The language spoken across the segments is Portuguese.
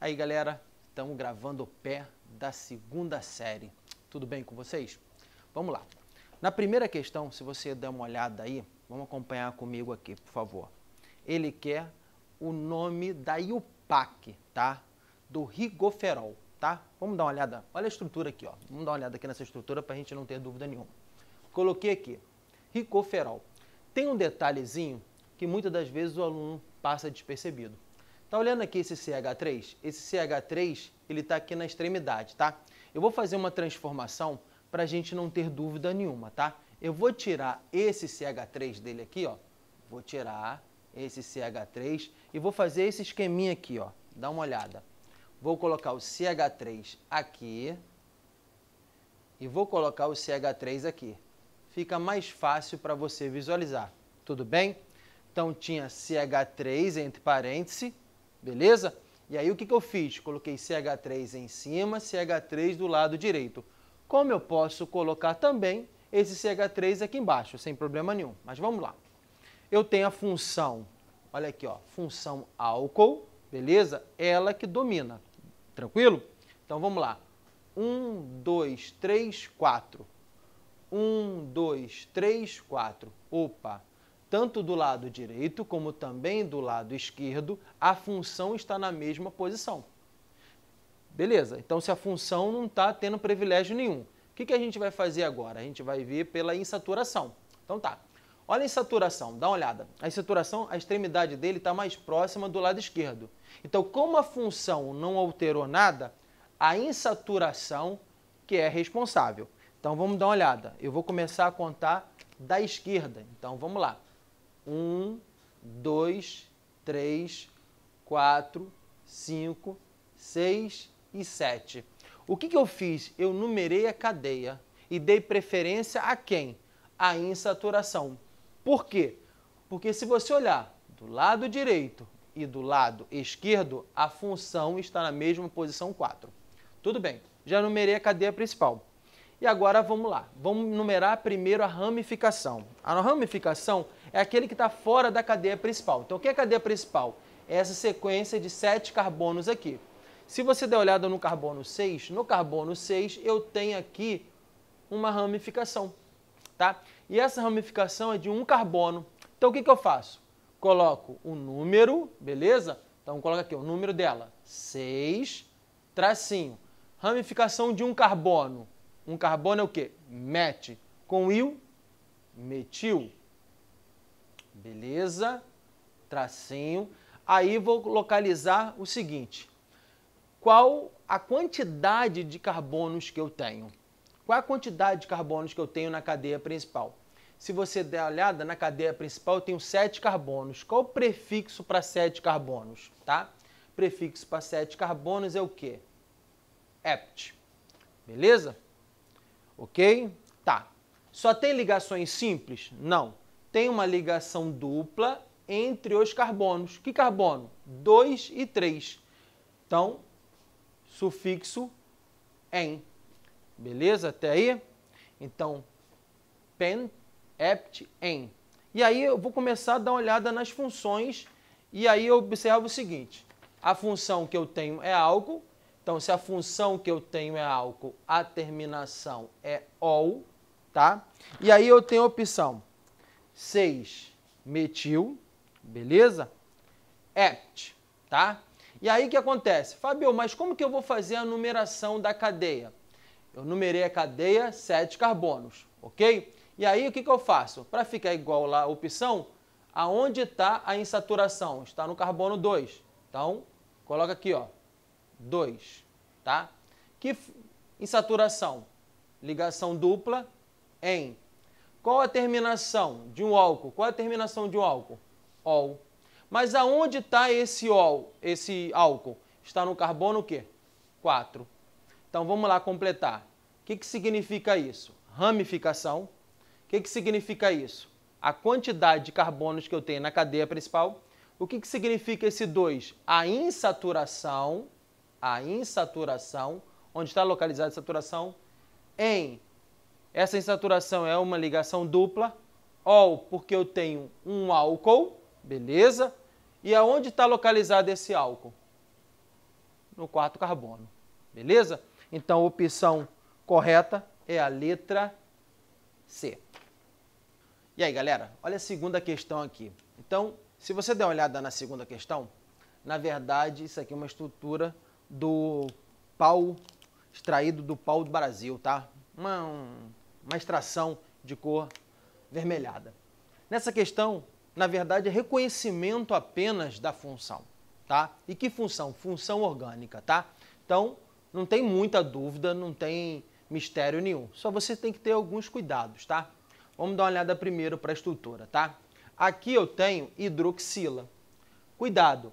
Aí, galera, estamos gravando o pé da segunda série. Tudo bem com vocês? Vamos lá. Na primeira questão, se você der uma olhada aí, vamos acompanhar comigo aqui, por favor. Ele quer o nome da IUPAC, tá? Do Rigoferol, tá? Vamos dar uma olhada. Olha a estrutura aqui, ó. Vamos dar uma olhada aqui nessa estrutura para a gente não ter dúvida nenhuma. Coloquei aqui, Rigoferol. Tem um detalhezinho que muitas das vezes o aluno passa despercebido. Tá olhando aqui esse CH3? Esse CH3, ele tá aqui na extremidade, tá? Eu vou fazer uma transformação para a gente não ter dúvida nenhuma, tá? Eu vou tirar esse CH3 dele aqui, ó. Vou tirar esse CH3 e vou fazer esse esqueminha aqui, ó. Dá uma olhada. Vou colocar o CH3 aqui e vou colocar o CH3 aqui. Fica mais fácil para você visualizar. Tudo bem? Então, tinha CH3 entre parênteses, beleza? E aí, o que eu fiz? Coloquei CH3 em cima, CH3 do lado direito. Como eu posso colocar também esse CH3 aqui embaixo, sem problema nenhum. Mas vamos lá. Eu tenho a função, olha aqui, ó, função álcool, beleza? Ela que domina. Tranquilo? Então, vamos lá. 1, 2, 3, 4. 1, 2, 3, 4. Opa! Tanto do lado direito como também do lado esquerdo, a função está na mesma posição. Beleza, então se a função não está tendo privilégio nenhum, o que a gente vai fazer agora? A gente vai ver pela insaturação. Então tá, olha a insaturação, dá uma olhada. A insaturação, a extremidade dele está mais próxima do lado esquerdo. Então, como a função não alterou nada, a insaturação que é responsável. Então vamos dar uma olhada. Eu vou começar a contar da esquerda. Então vamos lá. 1, 2, 3, 4, 5, 6 e 7. O que eu fiz? Eu numerei a cadeia e dei preferência a quem? A insaturação. Por quê? Porque se você olhar do lado direito e do lado esquerdo, a função está na mesma posição 4. Tudo bem, já numerei a cadeia principal. E agora vamos lá, vamos numerar primeiro a ramificação. A ramificação é aquele que está fora da cadeia principal. Então, o que é a cadeia principal? É essa sequência de 7 carbonos aqui. Se você der olhada no carbono 6, no carbono 6 eu tenho aqui uma ramificação, tá? E essa ramificação é de um carbono. Então, o que eu faço? Coloco o número, beleza? Então, coloca aqui o número dela, 6, tracinho. Ramificação de um carbono. Um carbono é o quê? Met. Com il, metil. Beleza? Tracinho. Aí vou localizar o seguinte. Qual a quantidade de carbonos que eu tenho? Qual a quantidade de carbonos que eu tenho na cadeia principal? Se você der uma olhada, na cadeia principal eu tenho 7 carbonos. Qual o prefixo para 7 carbonos? Tá? Prefixo para 7 carbonos é o quê? Ept. Beleza? Ok? Tá. Só tem ligações simples? Não. Tem uma ligação dupla entre os carbonos. Que carbono? 2 e 3. Então, sufixo en. Beleza? Até aí? Então, pen, ept, en. E aí eu vou começar a dar uma olhada nas funções e aí eu observo o seguinte. A função que eu tenho é álcool. Então, se a função que eu tenho é álcool, a terminação é ol, tá? E aí eu tenho a opção 6, metil, beleza? Ept, tá? E aí o que acontece? Fabio, mas como que eu vou fazer a numeração da cadeia? Eu numerei a cadeia 7 carbonos, ok? E aí o que eu faço? Para ficar igual lá a opção, aonde está a insaturação? Está no carbono 2. Então, coloca aqui, ó. 2, tá? Que insaturação? Ligação dupla em. Qual a terminação de um álcool? Qual a terminação de um álcool? Ol. Mas aonde está esse ol, esse álcool? Está no carbono o quê? 4. Então vamos lá completar. O que significa isso? Ramificação. O que significa isso? A quantidade de carbonos que eu tenho na cadeia principal. O que significa esse 2? A insaturação. A insaturação, onde está localizada a insaturação, em. Essa insaturação é uma ligação dupla, ol, porque eu tenho um álcool, beleza? E aonde está localizado esse álcool? no quarto carbono. Beleza? Então, a opção correta é a letra C. E aí, galera, olha a segunda questão aqui. Então, se você der uma olhada na segunda questão, na verdade, isso aqui é uma estrutura do pau, extraído do pau do Brasil, tá? Uma extração de cor vermelhada. Nessa questão, na verdade, é reconhecimento apenas da função, tá? E que função? Função orgânica, tá? Então, não tem muita dúvida, não tem mistério nenhum. Só você tem que ter alguns cuidados, tá? Vamos dar uma olhada primeiro para a estrutura, tá? Aqui eu tenho hidroxila. Cuidado,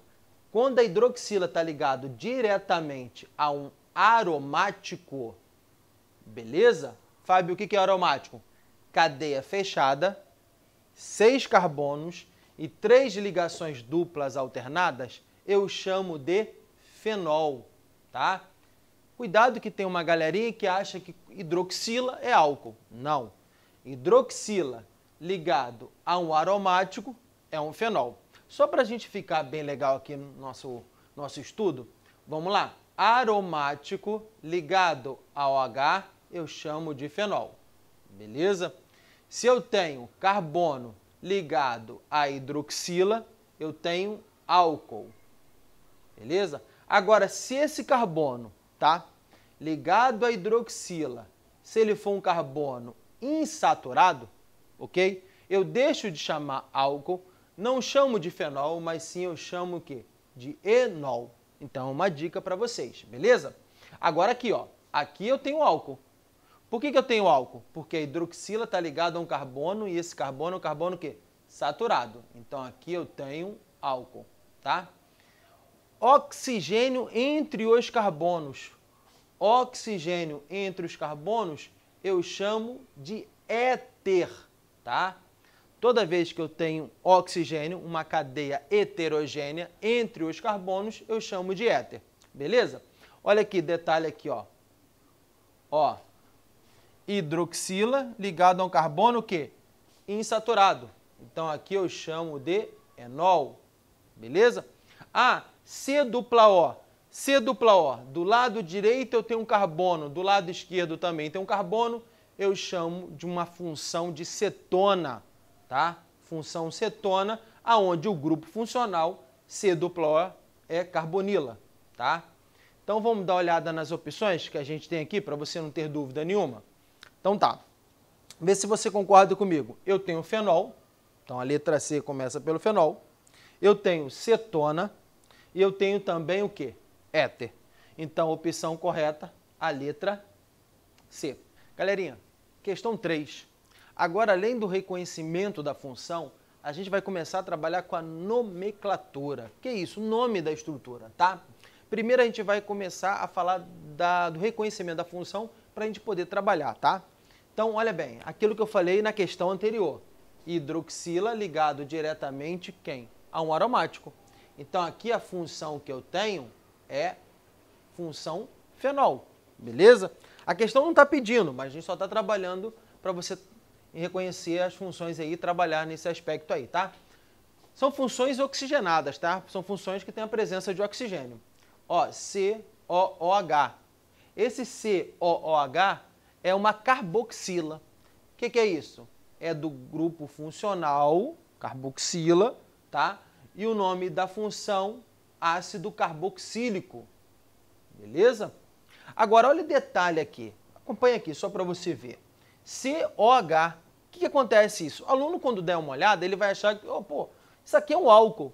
quando a hidroxila está ligado diretamente a um aromático, beleza? Fábio, o que é aromático? Cadeia fechada, 6 carbonos e 3 ligações duplas alternadas, eu chamo de fenol, tá? Cuidado que tem uma galerinha que acha que hidroxila é álcool. Não. Hidroxila ligado a um aromático é um fenol. Só para a gente ficar bem legal aqui no nosso estudo, vamos lá. Aromático ligado ao H, eu chamo de fenol. Beleza? Se eu tenho carbono ligado à hidroxila, eu tenho álcool. Beleza? Agora, se esse carbono, tá, ligado à hidroxila, se ele for um carbono insaturado, ok? Eu deixo de chamar álcool, não chamo de fenol, mas sim eu chamo o quê? De enol. Então, uma dica para vocês, beleza? Agora aqui, ó, aqui eu tenho álcool. Por que eu tenho álcool? Porque a hidroxila está ligada a um carbono e esse carbono é um carbono o quê? Saturado. Então, aqui eu tenho álcool, tá? Oxigênio entre os carbonos. Oxigênio entre os carbonos eu chamo de éter, tá? Toda vez que eu tenho oxigênio, uma cadeia heterogênea entre os carbonos, eu chamo de éter, beleza? Olha aqui, detalhe aqui, ó. Ó, hidroxila ligado a um carbono o quê? Insaturado. Então aqui eu chamo de enol, beleza? Ah, C dupla O. C dupla O. Do lado direito eu tenho um carbono, do lado esquerdo também tem um carbono, eu chamo de uma função de cetona, tá? Função cetona, aonde o grupo funcional C dupla O é carbonila, tá? Então vamos dar uma olhada nas opções que a gente tem aqui para você não ter dúvida nenhuma. Então tá. Vê se você concorda comigo. Eu tenho fenol, então a letra C começa pelo fenol. Eu tenho cetona e eu tenho também o quê? Éter. Então, opção correta, a letra C. Galerinha, questão 3. Agora, além do reconhecimento da função, a gente vai começar a trabalhar com a nomenclatura. Que é isso? O nome da estrutura, tá? Primeiro a gente vai começar a falar do reconhecimento da função para a gente poder trabalhar, tá? Então, olha bem, aquilo que eu falei na questão anterior. Hidroxila ligado diretamente quem? A um aromático. Então, aqui a função que eu tenho é função fenol, beleza? A questão não está pedindo, mas a gente só está trabalhando para você reconhecer as funções aí e trabalhar nesse aspecto aí, tá? São funções oxigenadas, tá? São funções que têm a presença de oxigênio. Ó, COOH. Esse COOH é uma carboxila. O que é isso? É do grupo funcional, carboxila, tá? E o nome da função, ácido carboxílico. Beleza? Agora, olha o detalhe aqui. Acompanha aqui, só para você ver. COH. O que acontece isso? O aluno, quando der uma olhada, ele vai achar que, pô, isso aqui é um álcool.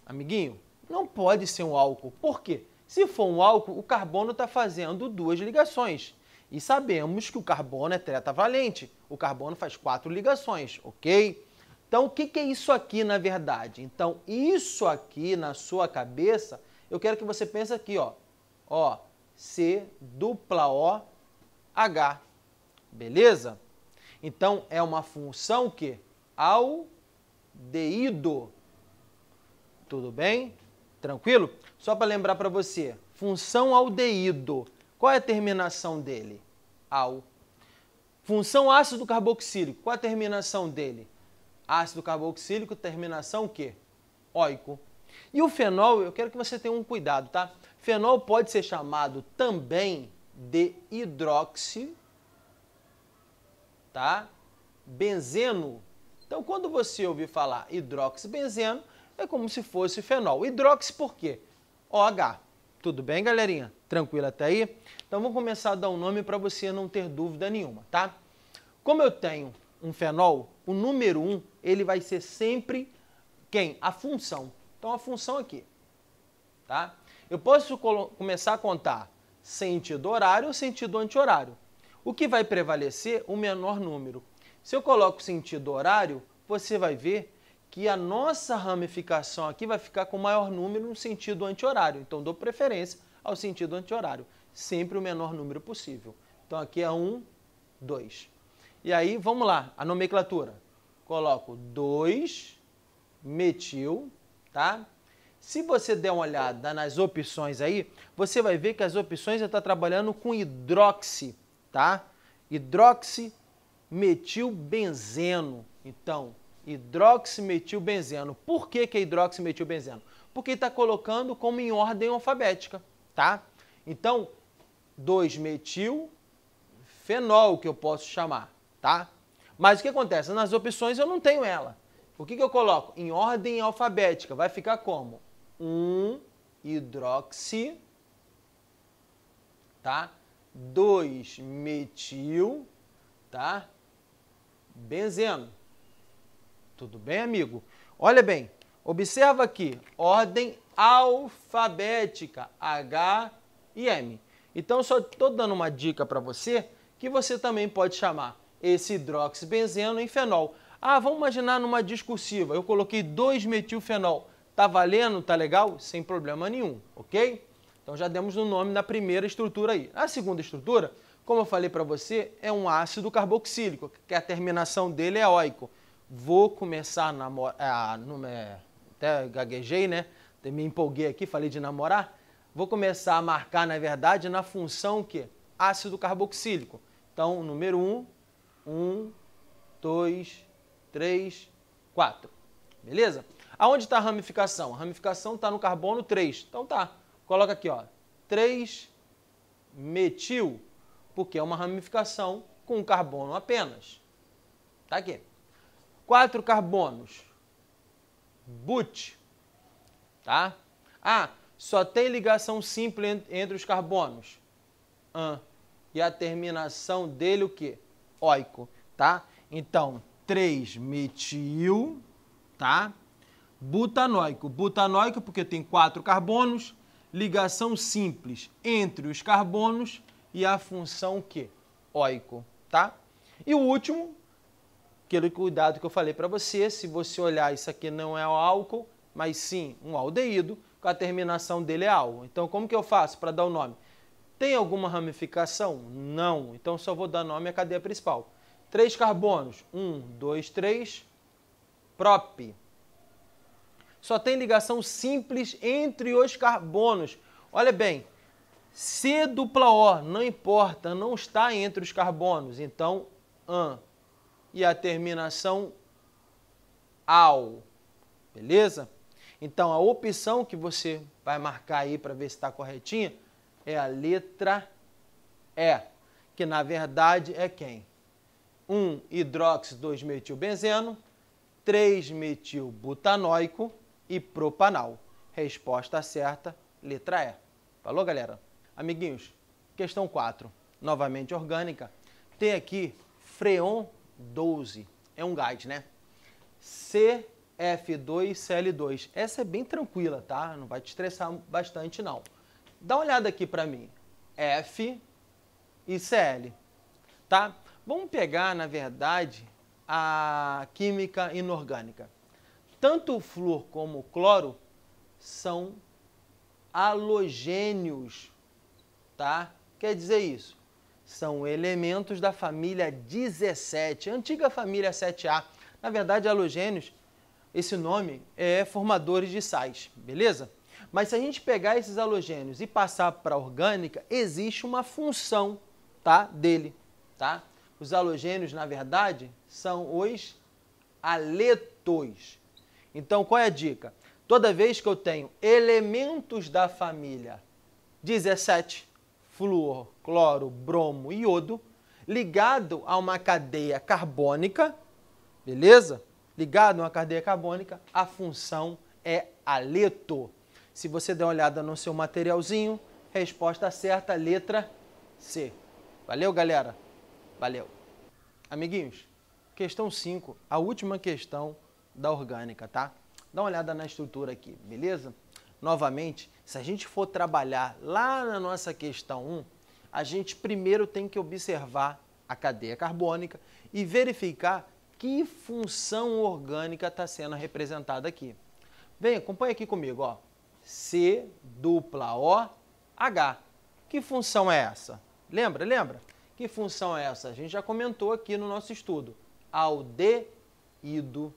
Amiguinho, não pode ser um álcool. Por quê? Se for um álcool, o carbono está fazendo 2 ligações. E sabemos que o carbono é tetravalente. O carbono faz 4 ligações, ok? Então, o que é isso aqui, na verdade? Então, isso aqui, na sua cabeça, eu quero que você pense aqui, ó. Ó, C dupla O H. Beleza? Então, é uma função que? Aldeído. Tudo bem? Tranquilo? Só para lembrar para você, função aldeído. Qual é a terminação dele? Al. Função ácido carboxílico. Qual é a terminação dele? Ácido carboxílico, terminação o quê? Óico. E o fenol, eu quero que você tenha um cuidado, tá? Fenol pode ser chamado também de hidroxi, tá? Benzeno. Então, quando você ouvir falar hidroxibenzeno, é como se fosse fenol. Hidroxi por quê? OH. Tudo bem, galerinha? Tranquilo até aí? Então, vamos começar a dar um nome para você não ter dúvida nenhuma, tá? Como eu tenho um fenol, o número 1, ele vai ser sempre quem? A função. Então, a função aqui, tá? Eu posso começar a contar sentido horário ou sentido anti-horário. O que vai prevalecer? O menor número. Se eu coloco sentido horário, você vai ver que a nossa ramificação aqui vai ficar com o maior número no sentido anti-horário. Então, dou preferência ao sentido anti-horário. Sempre o menor número possível. Então, aqui é 1, 2. E aí, vamos lá, a nomenclatura. Coloco 2-metil, tá? Se você der uma olhada nas opções aí, você vai ver que as opções já estão trabalhando com hidroxi, tá? Hidroximetilbenzeno. Então, hidroximetilbenzeno. Por que é hidroximetilbenzeno? Porque está colocando como em ordem alfabética, tá? Então, 2-metilfenol, que eu posso chamar, tá? Mas o que acontece? Nas opções eu não tenho ela. O que eu coloco? Em ordem alfabética. Vai ficar como? 1-hidroxi, tá? 2-metil, tá? Benzeno. Tudo bem, amigo? Olha bem, observa aqui, ordem alfabética, H e M. Então, só estou dando uma dica para você que você também pode chamar esse hidroxibenzeno em fenol. Ah, vamos imaginar numa discursiva, eu coloquei 2-metilfenol. Tá valendo? Tá legal? Sem problema nenhum, ok? Então já demos o nome na primeira estrutura aí. A segunda estrutura, como eu falei para você, é um ácido carboxílico, que a terminação dele é óico. Vou começar a namorar, até gaguejei, né? Me empolguei aqui, falei de namorar. Vou começar a marcar, na verdade, na função o quê? Ácido carboxílico. Então, número 1, 2, 3, 4. Beleza? Aonde está a ramificação? A ramificação está no carbono 3. Então tá, coloca aqui, ó, 3-metil, porque é uma ramificação com um carbono apenas. Tá aqui. 4 carbonos, but, tá? Ah, só tem ligação simples entre os carbonos. E a terminação dele o quê? Óico, tá? Então, 3-metil, tá? Butanóico. Butanóico porque tem 4 carbonos, ligação simples entre os carbonos e a função que? Óico, tá? E o último, aquele cuidado que eu falei para você, se você olhar, isso aqui não é o álcool, mas sim um aldeído, com a terminação dele é al. Então, como que eu faço para dar o nome? Tem alguma ramificação? Não. Então, só vou dar nome à cadeia principal. 3 carbonos. 1, 2, 3. Prop. Só tem ligação simples entre os carbonos. Olha bem, C dupla O, não importa, não está entre os carbonos. Então, an. E a terminação al. Beleza? Então, a opção que você vai marcar aí para ver se está corretinha é a letra E, que na verdade é quem? 1-hidroxi-2-metilbenzeno, 3-metilbutanóico e propanal. Resposta certa, letra E. Falou, galera? Amiguinhos, questão 4, novamente orgânica. Tem aqui freon 12, é um gás, né? CF2Cl2. Essa é bem tranquila, tá? Não vai te estressar bastante, não. Dá uma olhada aqui para mim. F e Cl, tá? Vamos pegar, na verdade, a química inorgânica. Tanto o flúor como o cloro são halogênios, tá? Quer dizer isso? São elementos da família 17, antiga família 7A. Na verdade, halogênios, esse nome é formadores de sais, beleza? Mas se a gente pegar esses halogênios e passar para a orgânica, existe uma função, tá, dele, tá? Os halogênios, na verdade, são os haletos. Então, qual é a dica? Toda vez que eu tenho elementos da família 17, flúor, cloro, bromo e iodo, ligado a uma cadeia carbônica, beleza? Ligado a uma cadeia carbônica, a função é aleto. Se você der uma olhada no seu materialzinho, resposta certa, letra C. Valeu, galera? Valeu. Amiguinhos, questão 5, a última questão da orgânica, tá? Dá uma olhada na estrutura aqui, beleza? Novamente, se a gente for trabalhar lá na nossa questão 1, a gente primeiro tem que observar a cadeia carbônica e verificar que função orgânica está sendo representada aqui. Vem, acompanha aqui comigo, ó. C dupla O H. Que função é essa? Lembra? Lembra? Que função é essa? A gente já comentou aqui no nosso estudo. Aldeído.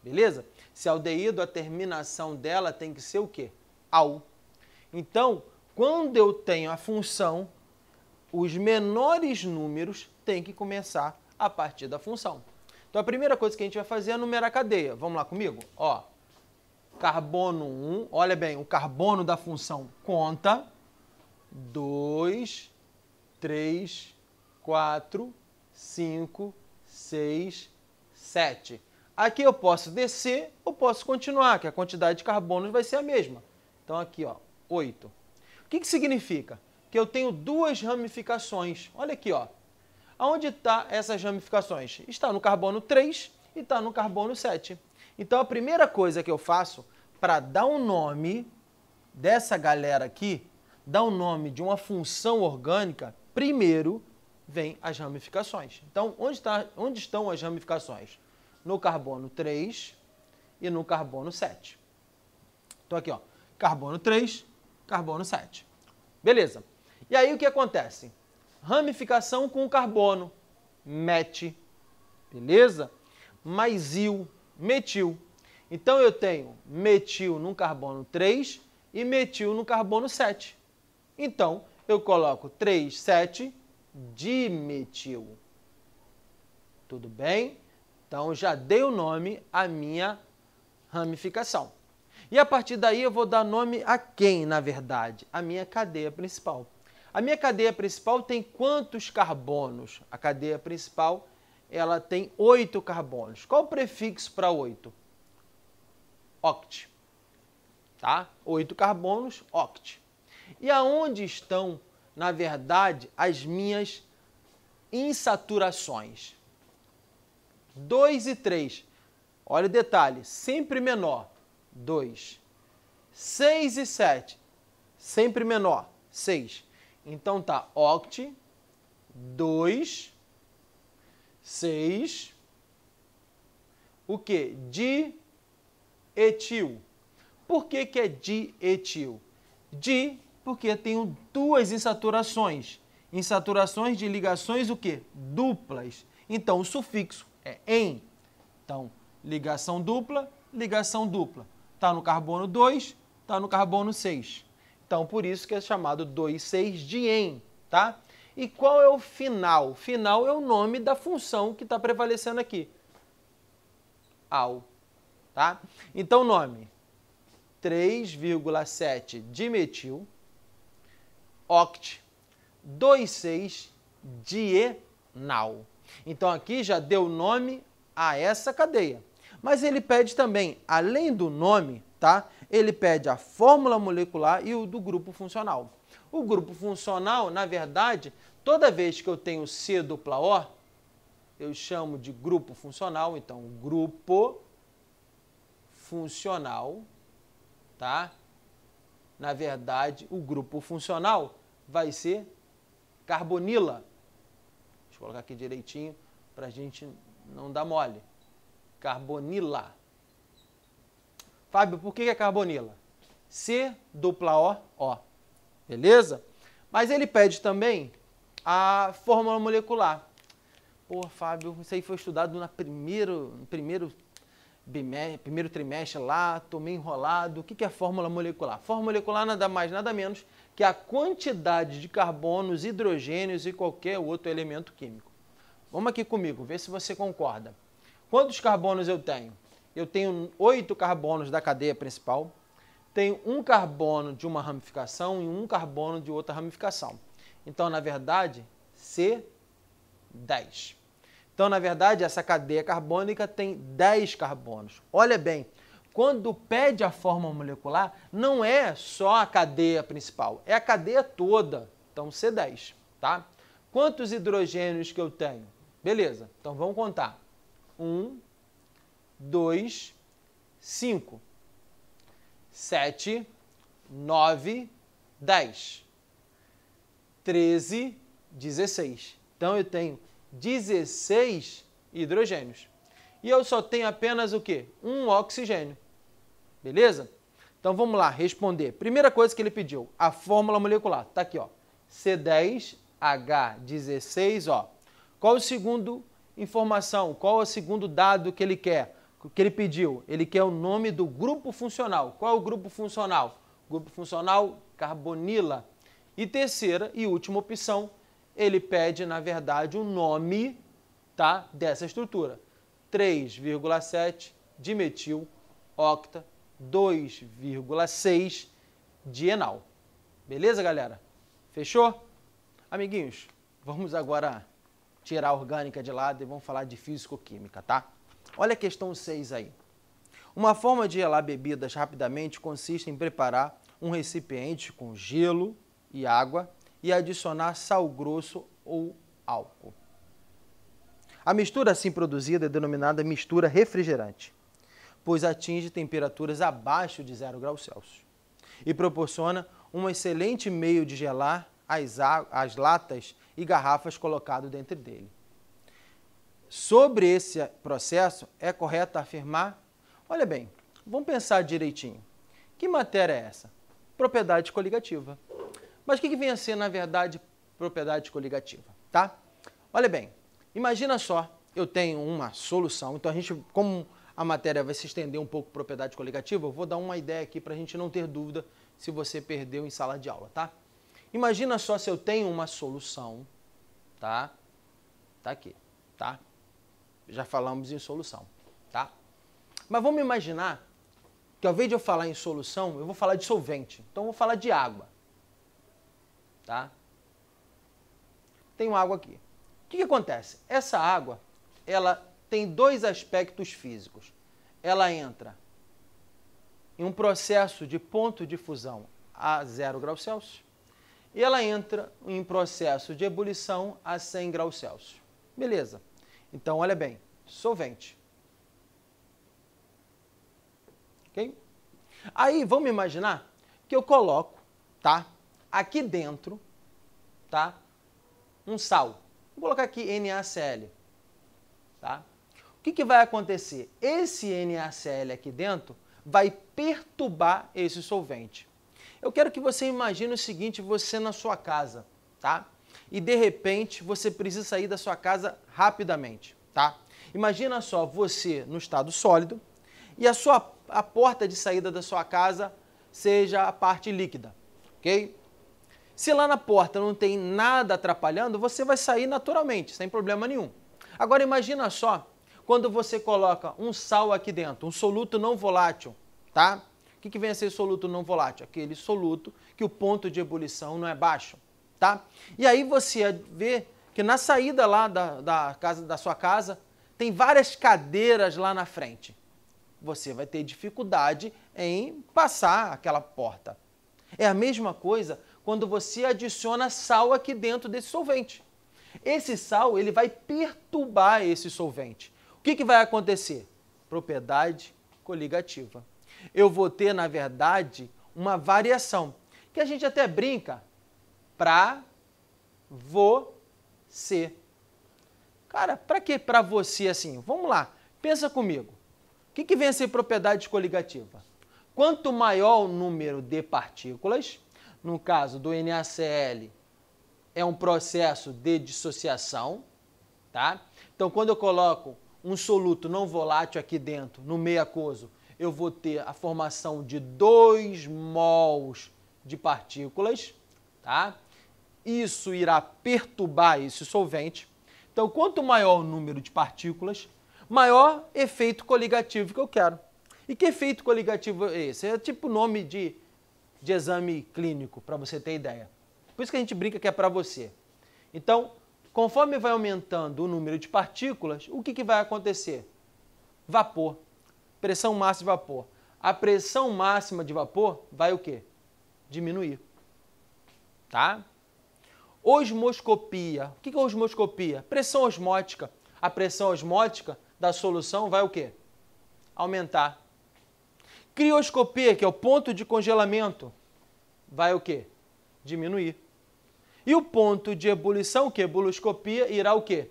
Beleza? Se aldeído, a terminação dela tem que ser o quê? Al. Então, quando eu tenho a função, os menores números têm que começar a partir da função. Então, a primeira coisa que a gente vai fazer é numerar a cadeia. Vamos lá comigo? Ó, carbono 1, olha bem, o carbono da função conta 2, 3, 4, 5, 6, 7. Aqui eu posso descer ou posso continuar, que a quantidade de carbonos vai ser a mesma. Então aqui, ó, 8. O que significa? Que eu tenho duas ramificações. Olha aqui, ó. Aonde estão essas ramificações? Está no carbono 3 e está no carbono 7. Então a primeira coisa que eu faço para dar um nome dessa galera aqui, dar um nome de uma função orgânica, primeiro vem as ramificações. Então, onde estão as ramificações? No carbono 3 e no carbono 7. Então aqui, ó, carbono 3, carbono 7. Beleza. E aí o que acontece? Ramificação com o carbono, met, beleza? Mais il, metil. Então eu tenho metil no carbono 3 e metil no carbono 7. Então eu coloco 3, 7, dimetil. Tudo bem? Então já dei o nome à minha ramificação. E a partir daí eu vou dar nome a quem, na verdade? A minha cadeia principal. A minha cadeia principal tem quantos carbonos? A cadeia principal, ela tem 8 carbonos. Qual o prefixo para 8? Oct. Tá? 8 carbonos, oct. E aonde estão, na verdade, as minhas insaturações? 2 e 3. Olha o detalhe, sempre menor. 2. 6 e 7. Sempre menor. 6. Então tá, oct, 2, 6, o que? Dietil. Por que é dietil? Di, porque tenho duas insaturações. Insaturações de ligações o que? Duplas. Então o sufixo é em. Então, ligação dupla. Está no carbono 2, está no carbono 6. Então, por isso que é chamado 2,6-dien, tá? E qual é o final? Final é o nome da função que está prevalecendo aqui. Al, tá? Então, nome 3,7 dimetil, oct, 2,6-dienal. Então, aqui já deu nome a essa cadeia. Mas ele pede também, além do nome, tá? Ele pede a fórmula molecular e o do grupo funcional. O grupo funcional, na verdade, toda vez que eu tenho C dupla O, eu chamo de grupo funcional. Então, grupo funcional, tá? Na verdade, o grupo funcional vai ser carbonila. Deixa eu colocar aqui direitinho para a gente não dar mole. Carbonila. Fábio, por que é carbonila? C dupla O, O. Beleza? Mas ele pede também a fórmula molecular. Pô, Fábio, isso aí foi estudado no primeiro trimestre lá, tô meio enrolado. O que é a fórmula molecular? Fórmula molecular nada mais, nada menos que a quantidade de carbonos, hidrogênios e qualquer outro elemento químico. Vamos aqui comigo, ver se você concorda. Quantos carbonos eu tenho? eu tenho 8 carbonos da cadeia principal, tenho um carbono de uma ramificação e um carbono de outra ramificação. Então, na verdade, C10. Então, na verdade, essa cadeia carbônica tem 10 carbonos. Olha bem, quando pede a fórmula molecular, não é só a cadeia principal, é a cadeia toda. Então, C10, tá? Quantos hidrogênios que eu tenho? Beleza, então vamos contar. 1, 2, 5, 7, 9, 10, 13, 16. Então, eu tenho 16 hidrogênios. E eu só tenho apenas o quê? Um oxigênio. Beleza? Então, vamos lá responder. Primeira coisa que ele pediu, a fórmula molecular. Está aqui, ó. C10H16, ó. Qual o segundo informação? Qual é o segundo dado que ele quer? Que ele pediu? Ele quer o nome do grupo funcional. Qual é o grupo funcional? Grupo funcional carbonila. E terceira e última opção, ele pede, na verdade, o nome, tá, dessa estrutura. 3,7 dimetil octa 2,6 dienal. Beleza, galera? Fechou? Amiguinhos, vamos agora tirar a orgânica de lado e vamos falar de físico-química, tá? Olha a questão 6 aí. Uma forma de gelar bebidas rapidamente consiste em preparar um recipiente com gelo e água e adicionar sal grosso ou álcool. A mistura assim produzida é denominada mistura refrigerante, pois atinge temperaturas abaixo de 0 graus Celsius e proporciona um excelente meio de gelar as latas e garrafas colocado dentro dele. Sobre esse processo, é correto afirmar... Olha bem, vamos pensar direitinho. Que matéria é essa? Propriedade coligativa. Mas o que vem a ser, na verdade, propriedade coligativa? Tá? Olha bem, imagina só, eu tenho uma solução, então a gente, como a matéria vai se estender um pouco propriedade coligativa, eu vou dar uma ideia aqui para a gente não ter dúvida se você perdeu em sala de aula, tá? Imagina só se eu tenho uma solução, tá? Tá aqui, tá? Já falamos em solução, tá? Mas vamos imaginar que ao invés de eu falar em solução, eu vou falar de solvente. Então, eu vou falar de água, tá? Tenho água aqui. O que acontece? Essa água, ela tem dois aspectos físicos. Ela entra em um processo de ponto de fusão a 0 graus Celsius e ela entra em processo de ebulição a 100 graus Celsius. Beleza. Então, olha bem, solvente. Ok? Aí, vamos imaginar que eu coloco, tá? Aqui dentro, tá? Um sal. Vou colocar aqui NaCl, tá? O que vai acontecer? Esse NaCl aqui dentro vai perturbar esse solvente. Eu quero que você imagine o seguinte, você na sua casa, tá? E de repente você precisa sair da sua casa rapidamente, tá? Imagina só você no estado sólido e a porta de saída da sua casa seja a parte líquida, ok? Se lá na porta não tem nada atrapalhando, você vai sair naturalmente, sem problema nenhum. Agora imagina só quando você coloca um sal aqui dentro, um soluto não volátil, tá? O que vem a ser soluto não volátil? Aquele soluto que o ponto de ebulição não é baixo, tá? E aí você vê que na saída lá da sua casa tem várias cadeiras lá na frente. Você vai ter dificuldade em passar aquela porta. É a mesma coisa quando você adiciona sal aqui dentro desse solvente. Esse sal ele vai perturbar esse solvente. O que vai acontecer? Propriedade coligativa. Eu vou ter, na verdade, uma variação, que a gente até brinca, pra, você. Cara, para que para você assim? Vamos lá, pensa comigo. O que vem a ser propriedade coligativa? Quanto maior o número de partículas, no caso do NaCl, é um processo de dissociação, tá? Então, quando eu coloco um soluto não volátil aqui dentro, no meio aquoso, eu vou ter a formação de 2 mols de partículas, tá? Isso irá perturbar esse solvente. Então, quanto maior o número de partículas, maior efeito coligativo que eu quero. E que efeito coligativo é esse? É tipo nome de exame clínico, para você ter ideia. Por isso que a gente brinca que é para você. Então, conforme vai aumentando o número de partículas, o que vai acontecer? Vapor. Pressão máxima de vapor. A pressão máxima de vapor vai o quê? Diminuir. Tá? Osmoscopia. O que é osmoscopia? Pressão osmótica. A pressão osmótica da solução vai o quê? Aumentar. Crioscopia, que é o ponto de congelamento, vai o quê? Diminuir. E o ponto de ebulição, que é ebuloscopia, irá o quê?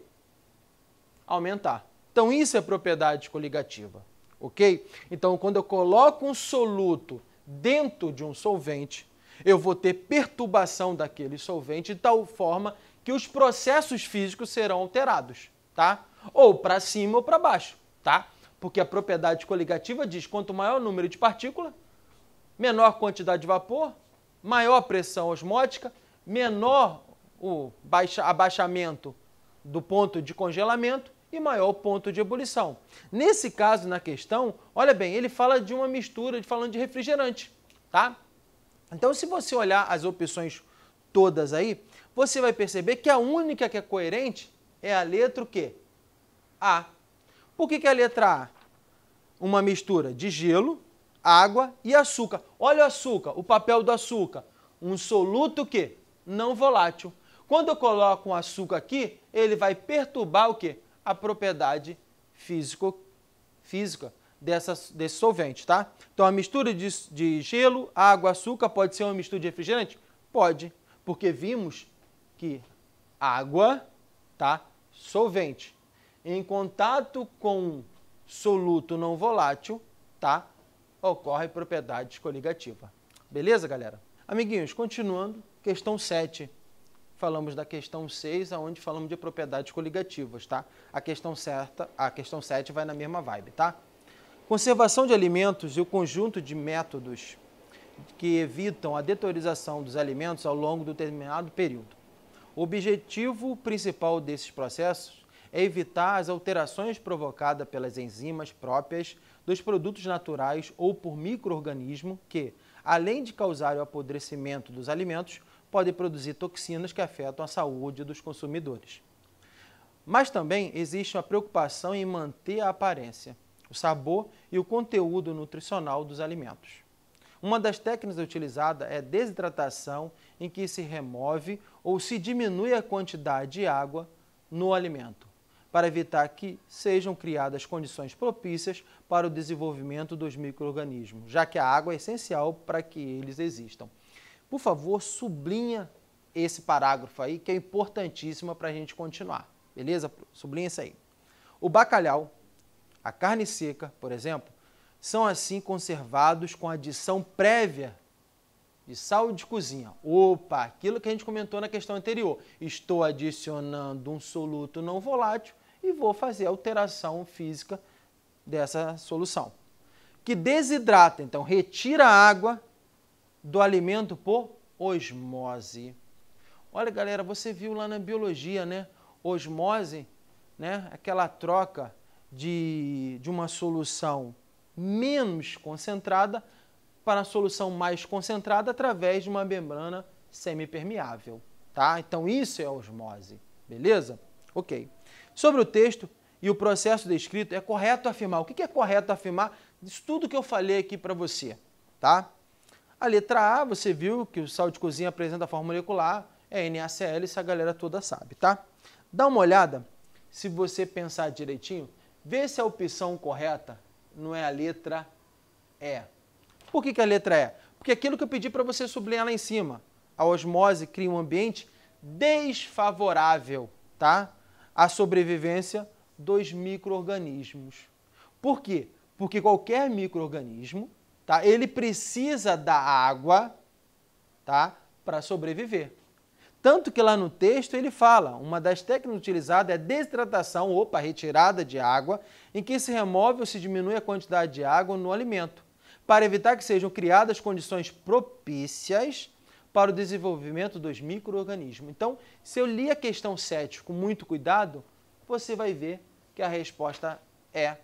Aumentar. Então, isso é propriedade coligativa, ok? Então, quando eu coloco um soluto dentro de um solvente, eu vou ter perturbação daquele solvente de tal forma que os processos físicos serão alterados, tá? Ou para cima ou para baixo, tá? Porque a propriedade coligativa diz quanto maior o número de partículas, menor quantidade de vapor, maior pressão osmótica, menor o abaixamento do ponto de congelamento e maior o ponto de ebulição. Nesse caso, na questão, olha bem, ele fala de uma mistura, falando de refrigerante, tá? Então, se você olhar as opções todas aí, você vai perceber que a única que é coerente é a letra o quê? A. Por que a letra A? Uma mistura de gelo, água e açúcar. Olha o açúcar, o papel do açúcar. Um soluto o quê? Não volátil. Quando eu coloco um açúcar aqui, ele vai perturbar o quê? A propriedade física desse solvente, tá? Então, a mistura de gelo, água, açúcar pode ser uma mistura de refrigerante? Pode, porque vimos que água, tá? Solvente, em contato com soluto não volátil, tá? Ocorre propriedade coligativa. Beleza, galera? Amiguinhos, continuando, questão 7. Falamos da questão 6, onde falamos de propriedades coligativas, tá? A questão 7 vai na mesma vibe, tá? Conservação de alimentos e o conjunto de métodos que evitam a deteriorização dos alimentos ao longo de um determinado período. O objetivo principal desses processos é evitar as alterações provocadas pelas enzimas próprias dos produtos naturais ou por micro-organismos que, além de causar o apodrecimento dos alimentos, podem produzir toxinas que afetam a saúde dos consumidores. Mas também existe uma preocupação em manter a aparência, o sabor e o conteúdo nutricional dos alimentos. Uma das técnicas utilizadas é a desidratação, em que se remove ou se diminui a quantidade de água no alimento, para evitar que sejam criadas condições propícias para o desenvolvimento dos micro-organismos, já que a água é essencial para que eles existam. Por favor, sublinha esse parágrafo aí, que é importantíssimo para a gente continuar. Beleza? Sublinha isso aí. O bacalhau, a carne seca, por exemplo, são assim conservados com adição prévia de sal de cozinha. Opa, aquilo que a gente comentou na questão anterior. Estou adicionando um soluto não volátil e vou fazer a alteração física dessa solução. Que desidrata, então, retira a água do alimento por osmose. Olha, galera, você viu lá na biologia, né? Osmose, né? Aquela troca de uma solução menos concentrada para a solução mais concentrada através de uma membrana semipermeável, tá? Então, isso é osmose, beleza? Ok. Sobre o texto e o processo descrito, é correto afirmar. O que é correto afirmar? Isso tudo que eu falei aqui para você, tá? A letra A, você viu que o sal de cozinha apresenta a forma molecular, é NaCl, isso a galera toda sabe, tá? Dá uma olhada, se você pensar direitinho, vê se a opção correta não é a letra E. Por que a letra E? Porque aquilo que eu pedi para você sublinhar lá em cima, a osmose cria um ambiente desfavorável, tá? À sobrevivência dos micro-organismos. Por quê? Porque qualquer micro-organismo, tá? Ele precisa da água, tá? Para sobreviver. Tanto que lá no texto ele fala, uma das técnicas utilizadas é desidratação, retirada de água, em que se remove ou se diminui a quantidade de água no alimento, para evitar que sejam criadas condições propícias para o desenvolvimento dos micro-organismos. Então, se eu li a questão 7 com muito cuidado, você vai ver que a resposta é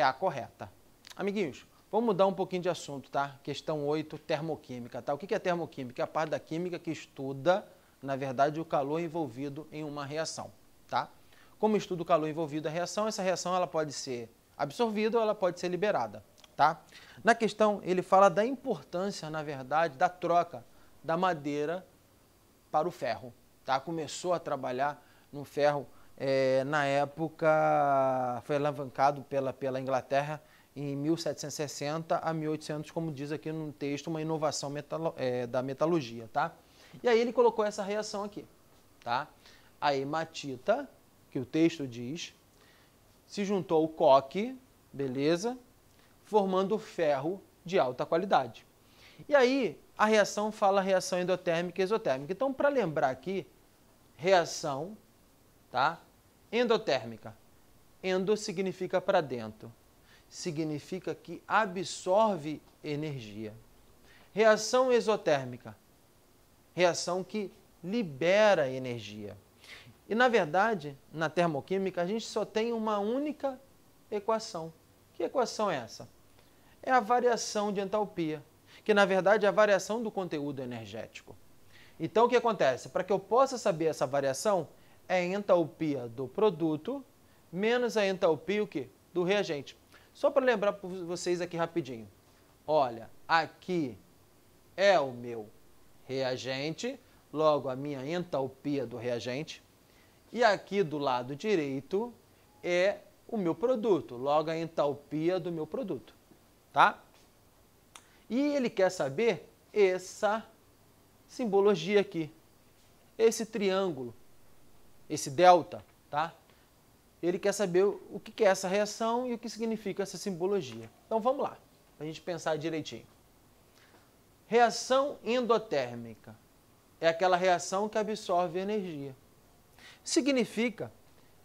a correta. Amiguinhos, vamos mudar um pouquinho de assunto, tá? Questão 8, termoquímica, tá? O que é termoquímica? É a parte da química que estuda, na verdade, o calor envolvido em uma reação, tá? Como estuda o calor envolvido na reação, essa reação ela pode ser absorvida ou ela pode ser liberada, tá? Na questão, ele fala da importância, na verdade, da troca da madeira para o ferro, tá? Começou a trabalhar no ferro, na época, foi alavancado pela Inglaterra em 1760 a 1800, como diz aqui no texto, uma inovação da metalurgia, tá? E aí ele colocou essa reação aqui, tá? A hematita, que o texto diz, se juntou ao coque, beleza? Formando ferro de alta qualidade. E aí a reação fala reação endotérmica e exotérmica. Então, para lembrar aqui, reação, tá? Endotérmica. Endo significa para dentro. Significa que absorve energia. Reação exotérmica. Reação que libera energia. E, na verdade, na termoquímica, a gente só tem uma única equação. Que equação é essa? É a variação de entalpia, que, na verdade, é a variação do conteúdo energético. Então, o que acontece? Para que eu possa saber essa variação, é a entalpia do produto menos a entalpia o quê? Do reagente. Só para lembrar para vocês aqui rapidinho. Olha, aqui é o meu reagente, logo a minha entalpia do reagente. E aqui do lado direito é o meu produto, logo a entalpia do meu produto, tá? E ele quer saber essa simbologia aqui, esse triângulo, esse delta, tá? Ele quer saber o que é essa reação e o que significa essa simbologia. Então vamos lá, para a gente pensar direitinho. Reação endotérmica é aquela reação que absorve energia. Significa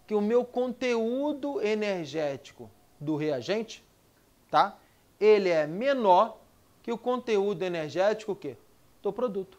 que o meu conteúdo energético do reagente, tá? Ele é menor que o conteúdo energético do produto.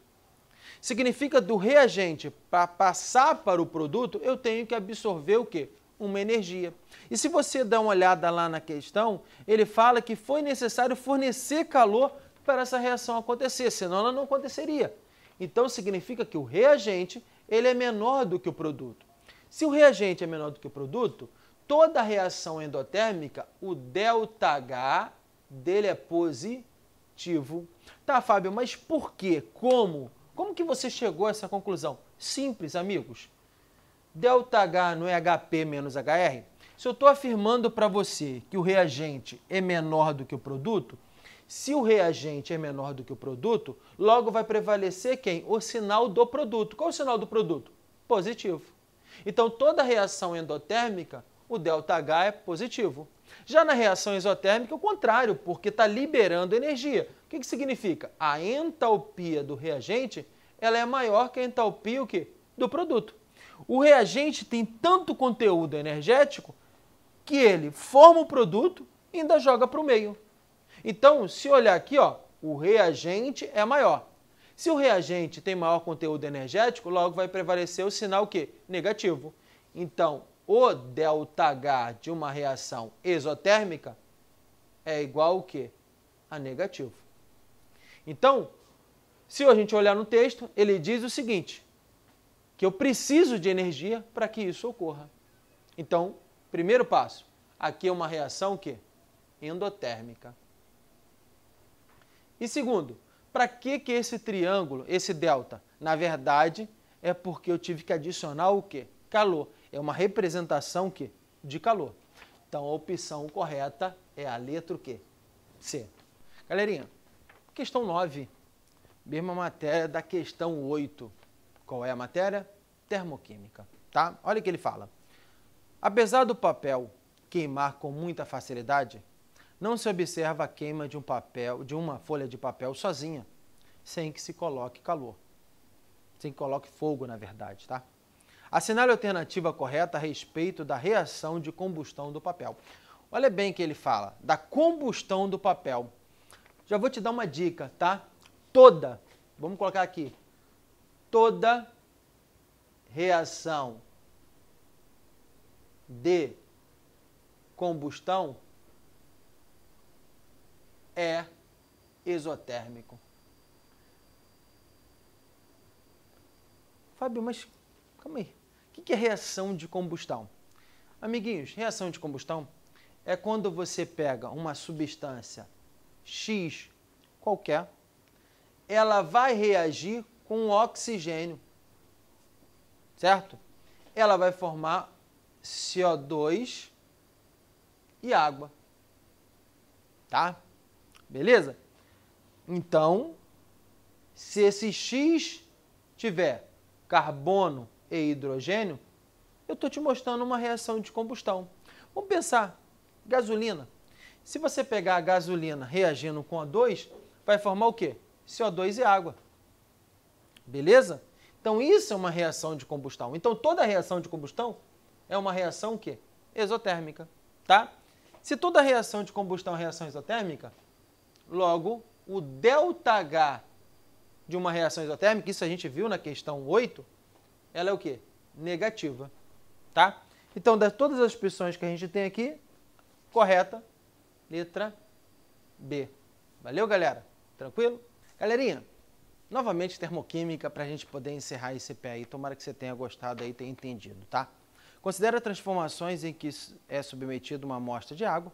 Significa do reagente para passar para o produto, eu tenho que absorver o quê? Uma energia. E se você dá uma olhada lá na questão, ele fala que foi necessário fornecer calor para essa reação acontecer, senão ela não aconteceria. Então significa que o reagente ele é menor do que o produto. Se o reagente é menor do que o produto, toda reação endotérmica, o ΔH dele é positivo. Tá, Fábio, mas por quê? Como? Como que você chegou a essa conclusão? Simples, amigos. ΔH não é HP menos HR? Se eu estou afirmando para você que o reagente é menor do que o produto, se o reagente é menor do que o produto, logo vai prevalecer quem? O sinal do produto. Qual é o sinal do produto? Positivo. Então, toda reação endotérmica, o ΔH é positivo. Já na reação exotérmica, o contrário, porque está liberando energia. O que significa? A entalpia do reagente ela é maior que a entalpia do produto. O reagente tem tanto conteúdo energético que ele forma o produto e ainda joga para o meio. Então, se olhar aqui, ó, o reagente é maior. Se o reagente tem maior conteúdo energético, logo vai prevalecer o sinal negativo. Então, o ΔH de uma reação exotérmica é igual ao a negativo. Então, se a gente olhar no texto, ele diz o seguinte, que eu preciso de energia para que isso ocorra. Então, primeiro passo, aqui é uma reação endotérmica. E segundo, para que esse triângulo, esse delta? Na verdade, é porque eu tive que adicionar o calor. É uma representação de calor. Então, a opção correta é a letra C. Galerinha, questão 9, mesma matéria da questão 8. Qual é a matéria? Termoquímica, tá? Olha o que ele fala. Apesar do papel queimar com muita facilidade, não se observa a queima de uma folha de papel sozinha, sem que se coloque calor. Sem que coloque fogo, na verdade, tá? Assinale a alternativa correta a respeito da reação de combustão do papel. Olha bem que ele fala, da combustão do papel. Já vou te dar uma dica, tá? Vamos colocar aqui, toda reação de combustão é exotérmico. Fábio, mas calma aí. O que é reação de combustão? Amiguinhos, reação de combustão é quando você pega uma substância X qualquer, ela vai reagir com oxigênio, certo? Ela vai formar CO2 e água, tá? Beleza? Então, se esse X tiver carbono e hidrogênio, eu estou te mostrando uma reação de combustão. Vamos pensar, gasolina. Se você pegar a gasolina reagindo com O2, vai formar o quê? CO2 e água. Beleza? Então isso é uma reação de combustão. Então toda reação de combustão é uma reação o quê? Exotérmica, tá? Se toda reação de combustão é reação exotérmica, logo o ΔH de uma reação exotérmica, isso a gente viu na questão 8, ela é o quê? Negativa, tá? Então, de todas as opções que a gente tem aqui, correta, letra B. Valeu, galera? Tranquilo? Galerinha, novamente termoquímica para a gente poder encerrar esse pé aí. Tomara que você tenha gostado aí e tenha entendido, tá? Considera transformações em que é submetida uma amostra de água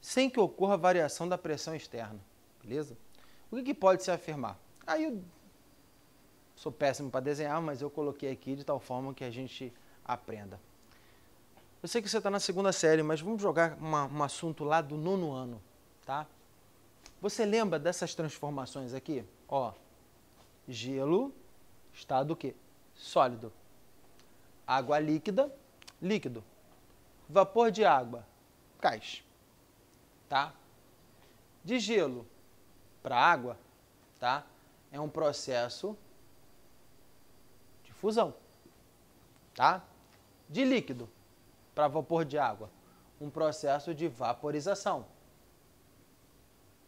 sem que ocorra variação da pressão externa, beleza? O que pode se afirmar? Aí eu sou péssimo para desenhar, mas eu coloquei aqui de tal forma que a gente aprenda. Eu sei que você está na segunda série, mas vamos jogar um assunto lá do 9º ano, tá? Você lembra dessas transformações aqui? Ó, gelo, estado o quê? Sólido. Água líquida, líquido. Vapor de água, gás. Tá? De gelo para água, tá? É um processo de fusão, tá? De líquido para vapor de água, um processo de vaporização,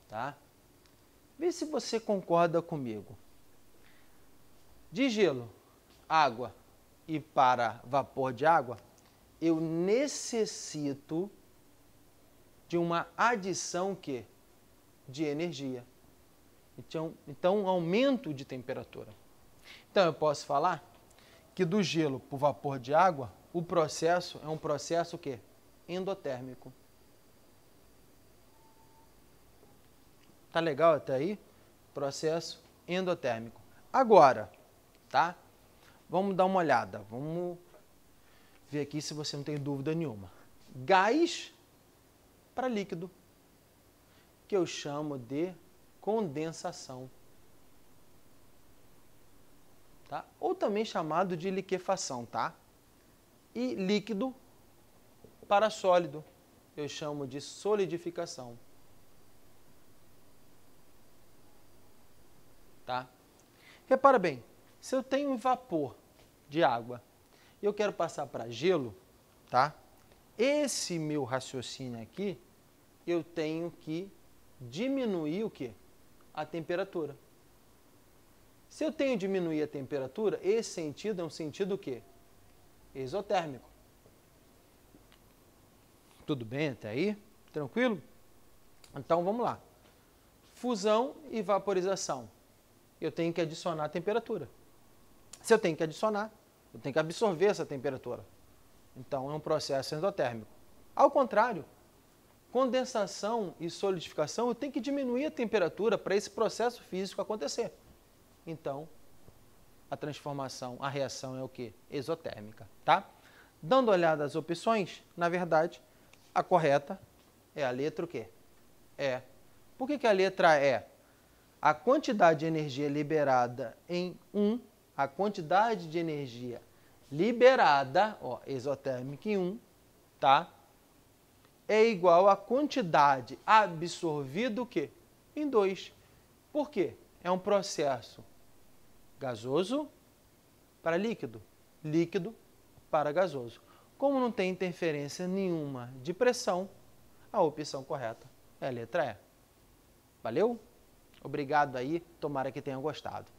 tá? Vê se você concorda comigo. De gelo, água e para vapor de água, eu necessito de uma adição que? De energia. Então, aumento de temperatura. Então, eu posso falar que do gelo para o vapor de água, o processo é um processo que? Endotérmico. Tá legal até aí? Processo endotérmico. Agora, tá? Vamos dar uma olhada. Vamos ver aqui se você não tem dúvida nenhuma. Gás para líquido, que eu chamo de condensação, tá? Ou também chamado de liquefação, tá? E líquido para sólido, eu chamo de solidificação, tá? Repara bem, se eu tenho um vapor de água e eu quero passar para gelo, tá? Esse meu raciocínio aqui, eu tenho que diminuir o quê? A temperatura. Se eu tenho que diminuir a temperatura, esse sentido é um sentido o quê? Exotérmico. Tudo bem até aí? Tranquilo? Então vamos lá. Fusão e vaporização. Eu tenho que adicionar a temperatura. Se eu tenho que adicionar, eu tenho que absorver essa temperatura. Então, é um processo endotérmico. Ao contrário, condensação e solidificação, eu tenho que diminuir a temperatura para esse processo físico acontecer. Então, a transformação, a reação é o quê? Exotérmica, tá? Dando uma olhada às opções, na verdade, a correta é a letra o quê? E. Por que a letra E? A quantidade de energia liberada em a quantidade de energia liberada, ó, exotérmica em 1, tá? É igual à quantidade absorvida o quê? Em 2. Por quê? É um processo gasoso para líquido, líquido para gasoso. Como não tem interferência nenhuma de pressão, a opção correta é a letra E. Valeu? Obrigado aí, tomara que tenham gostado.